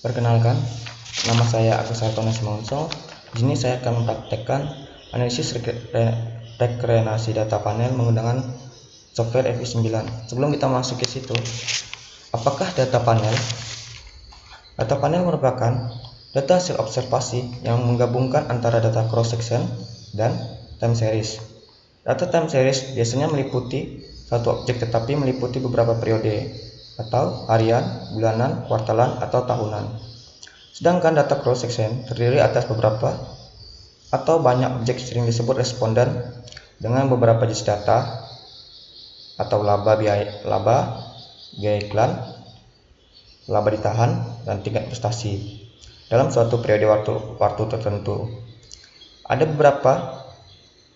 Perkenalkan, nama saya Agus Hartono Simonso. Di sini saya akan mempraktekkan analisis rekreasi data panel menggunakan software FI9. Sebelum kita masuk ke situ, apakah data panel? Data panel merupakan data hasil observasi yang menggabungkan antara data cross section dan time series. Data time series biasanya meliputi satu objek tetapi meliputi beberapa periode atau harian, bulanan, kuartalan, atau tahunan. Sedangkan data cross section terdiri atas beberapa atau banyak objek sering disebut responden dengan beberapa jenis data atau laba, biaya iklan, laba ditahan, dan tingkat prestasi dalam suatu periode waktu tertentu. Ada beberapa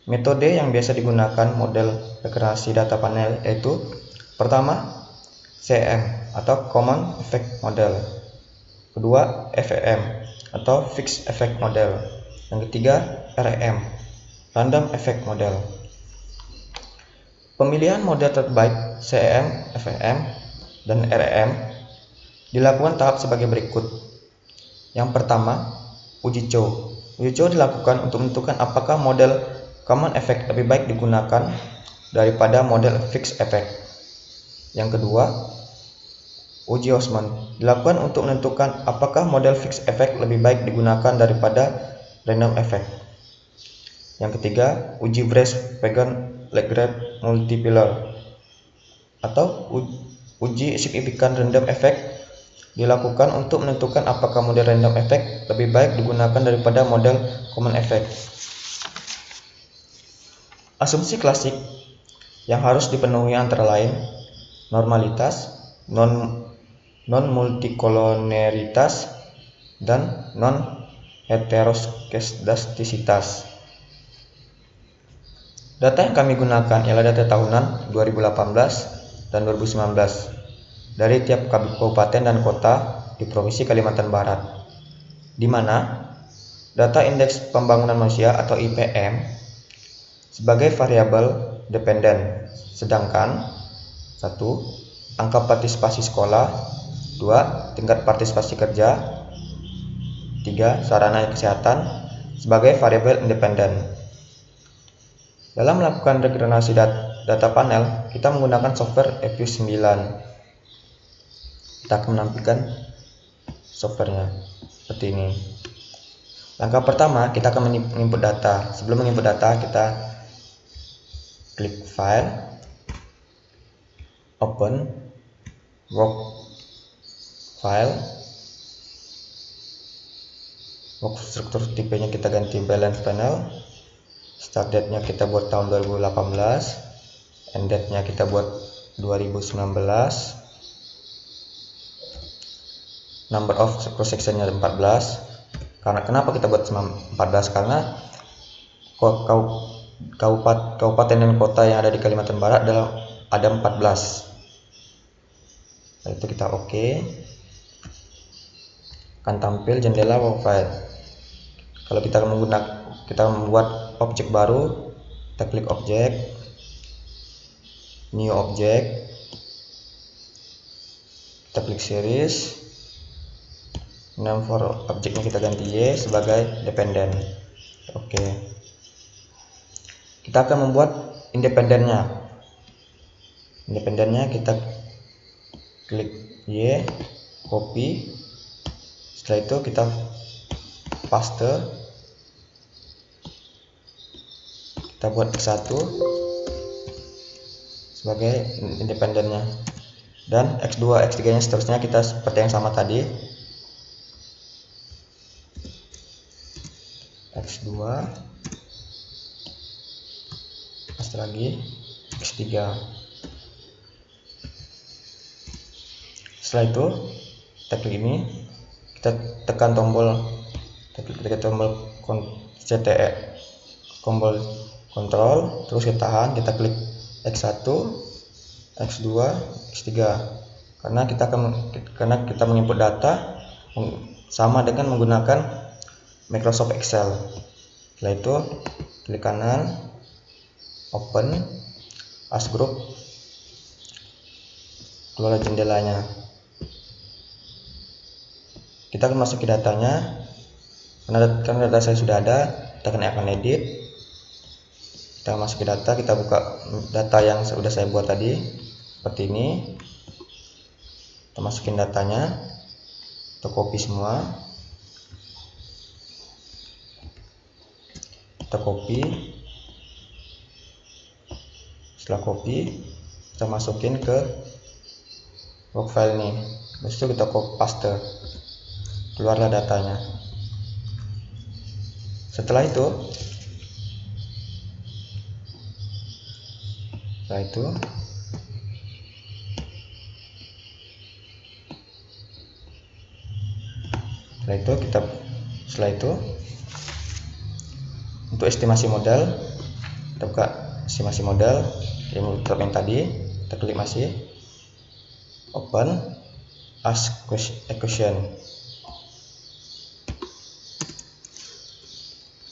metode yang biasa digunakan model rekreasi data panel, yaitu pertama CEM atau Common Effect Model, kedua FEM atau Fixed Effect Model, yang ketiga REM Random Effect Model. Pemilihan model terbaik CEM, FEM, dan REM dilakukan tahap sebagai berikut. Yang pertama, uji Chow. Uji Chow dilakukan untuk menentukan apakah model Common Effect lebih baik digunakan daripada model Fixed Effect. Yang kedua, uji Osman dilakukan untuk menentukan apakah model Fixed Effect lebih baik digunakan daripada Random Effect. Yang ketiga, uji Brace-Pagan-Legret Multiplier atau uji signifikan Random Effect dilakukan untuk menentukan apakah model Random Effect lebih baik digunakan daripada model Common Effect. Asumsi klasik yang harus dipenuhi antara lain normalitas, non-multikoloneritas, dan non-heteroskedastisitas. Data yang kami gunakan ialah data tahunan 2018 dan 2019 dari tiap kabupaten dan kota di Provinsi Kalimantan Barat, di mana data indeks pembangunan manusia atau IPM sebagai variabel dependen, sedangkan 1. Angka partisipasi sekolah, 2. Tingkat partisipasi kerja, 3. Sarana kesehatan sebagai variabel independen. Dalam melakukan rekreasi data panel, kita menggunakan software FI9. Kita akan menampilkan softwarenya seperti ini. Langkah pertama, kita akan menginput data. Sebelum menginput data, kita klik File, Open, Work File, work struktur tipenya kita ganti balance panel, start date-nya kita buat tahun 2018, end date-nya kita buat 2019, number of cross section-nya 14. Karena kenapa kita buat 14? Karena kabupaten dan kota yang ada di Kalimantan Barat ada 14. Itu kita oke. Akan tampil jendela profile. Kalau kita membuat objek baru, kita klik objek, new object, kita klik series, name for objeknya kita ganti Y sebagai dependen. Oke. Kita akan membuat independennya kita klik Y, copy. Setelah itu kita paste, kita buat X1 sebagai independennya, dan X2, X3 nya seterusnya kita seperti yang sama tadi. X2, paste lagi, X3. Setelah itu kita klik ini, kita tekan tombol CTE, tombol kontrol, terus kita tahan, kita klik X1, X2, X3, karena kita menginput data sama dengan menggunakan Microsoft Excel. Setelah itu klik kanan, open as group, keluar jendelanya. Kita akan masuki datanya. Karena data saya sudah ada, kita akan edit. Kita masuki data, kita buka data yang sudah saya buat tadi seperti ini. Kita masukin datanya, kita copy semua, kita copy. Setelah copy, kita masukin ke work file ini. Habis itu kita copy paste, keluarlah datanya. Setelah itu untuk estimasi modal, kita buka estimasi modal yang tadi, kita klik masih, open, ask question.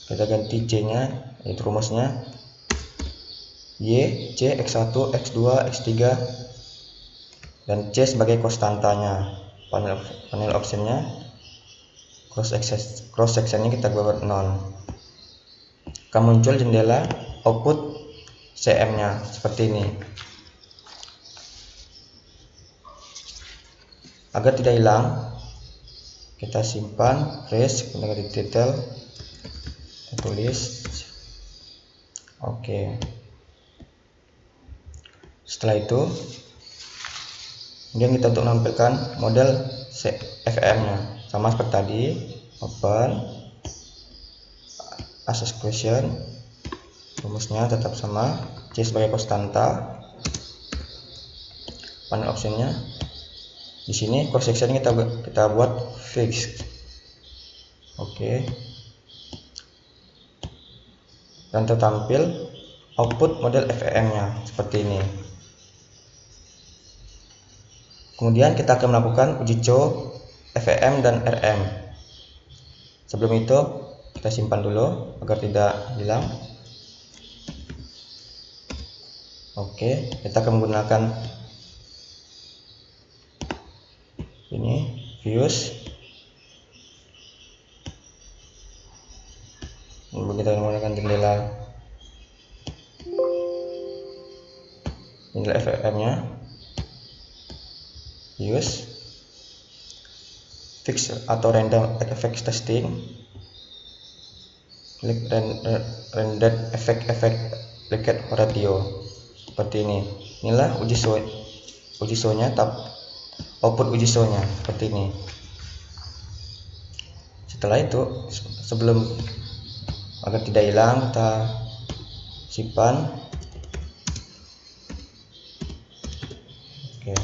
Kita ganti C nya, yaitu rumusnya Y, C, X1, X2, X3, dan C sebagai konstantanya. Panel optionnya, cross sectionnya kita buat 0. Akan muncul jendela output CM nya seperti ini. Agar tidak hilang, kita simpan, freeze, kita ganti title, kita tulis oke. Setelah itu kemudian kita untuk menampilkan model FEM nya sama seperti tadi, open, ask question, rumusnya tetap sama, C sebagai konstanta. Panel optionnya di sini, cross section kita buat fixed, oke. Dan tertampil output model FEM nya seperti ini. Kemudian kita akan melakukan uji coba FEM dan RM. Sebelum itu kita simpan dulu agar tidak hilang. Oke, kita akan menggunakan ini views. Kita menggunakan jendela FEM nya, use fix atau random effect testing, klik render effect applied ratio seperti ini. Inilah uji show-nya, output uji show-nya seperti ini. Setelah itu, sebelum agar tidak hilang, kita simpan. Oke.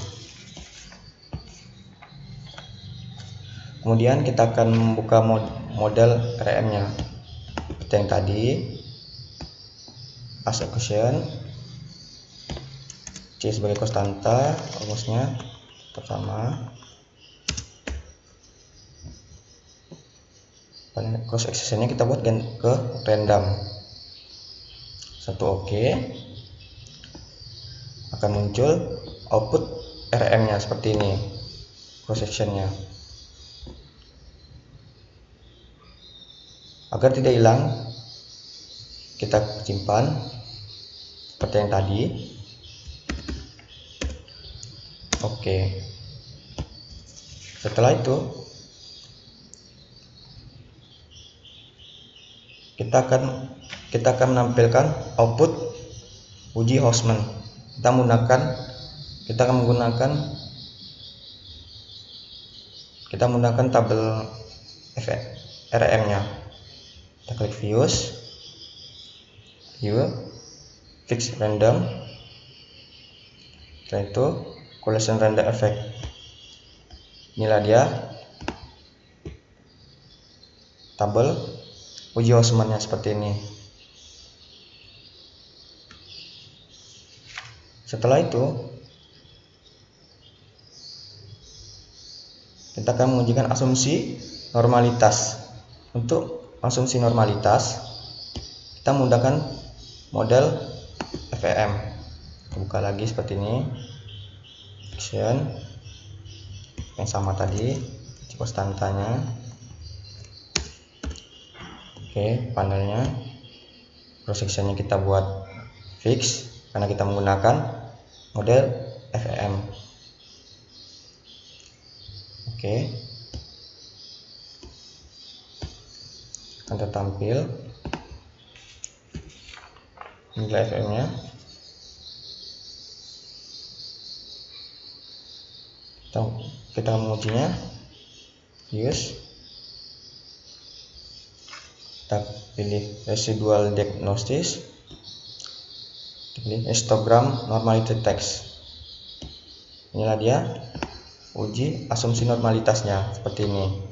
Kemudian kita akan membuka model RM nya seperti yang tadi, ask question, C sebagai konstanta, rumusnya tetap sama. Cross sectionnya kita buat ke random. Satu oke. Akan muncul output RM nya seperti ini, cross sectionnya. Agar tidak hilang, kita simpan seperti yang tadi. Oke. Setelah itu kita akan menampilkan output uji Hausman. Kita akan menggunakan tabel RM nya. Kita klik views, view, fix random. Setelah itu collision render effect. Inilah dia tabel uji Hausman nya seperti ini. Setelah itu kita akan mengujikan asumsi normalitas. Untuk asumsi normalitas, kita menggunakan model FEM. Buka lagi seperti ini, action yang sama tadi, konstantanya. Oke, panelnya cross sectionnya kita buat fix karena kita menggunakan model FEM. Oke, akan tertampil nilai FEM nya. Kita mengujinya, use, kita pilih residual diagnosis, pilih histogram normality text. Inilah dia uji asumsi normalitasnya seperti ini.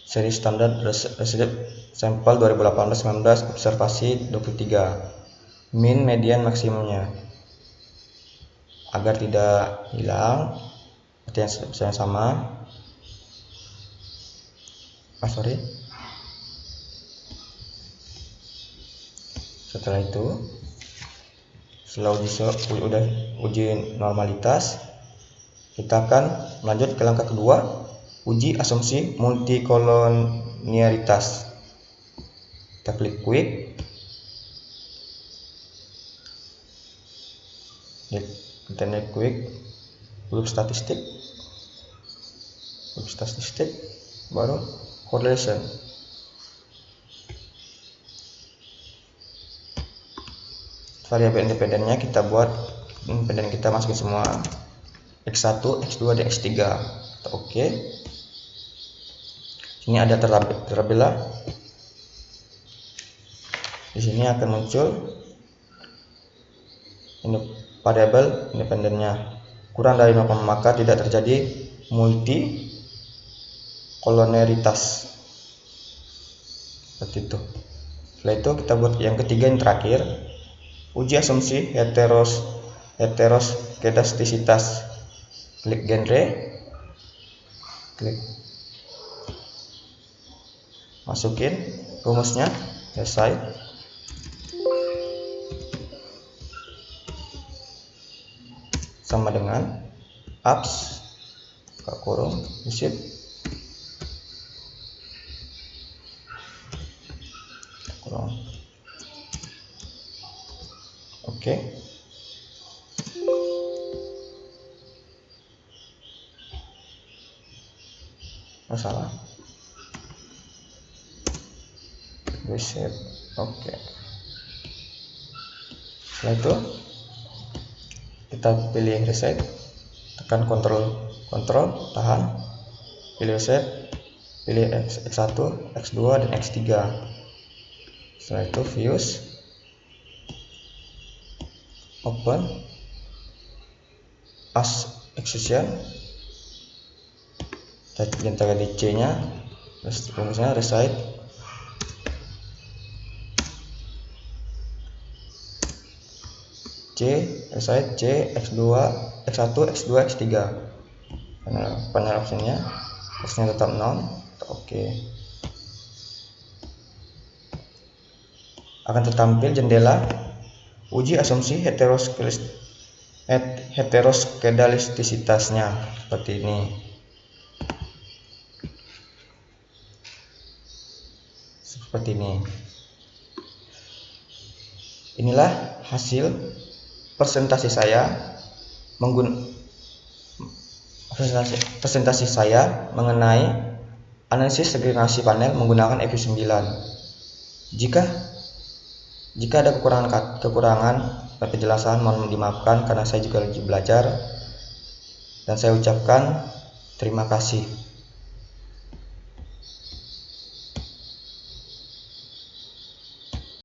Seri standar resident sampel 2018-19 observasi 23, min median maksimumnya. Agar tidak hilang seperti yang sama. Setelah itu, setelah uji normalitas, kita akan lanjut ke langkah kedua, uji asumsi multikolonialitas. Kita klik quick, kita quick, grup statistik, baru correlation. Variabel independennya kita buat, independen kita masukin semua, X1, X2, dan X3. Oke. Ini ada terlabel. Di sini akan muncul ini variabel independennya. Kurang dari 0, maka tidak terjadi multi kolonialitas. Seperti itu. Setelah itu kita buat yang ketiga, yang terakhir, uji asumsi heteroskedastisitas. Klik genre, klik, masukin rumusnya, selesai. Sama dengan abs buka kurung visit kurung. Oke. Masalah reset. Oke. Setelah itu kita pilih reset, tekan kontrol, tahan, pilih reset, pilih X1, X2, dan X3. Setelah itu views, open as exception, kita di C nya, rumusnya reside, reside C, X1, X2, X3. Panel optionnya tetap non. Oke. Akan tertampil jendela uji asumsi heteroskedastisitasnya seperti ini. Inilah hasil presentasi saya mengenai analisis segregasi panel menggunakan FE9. Jika ada kekurangan penjelasan, mohon dimaafkan karena saya juga lagi belajar, dan saya ucapkan terima kasih.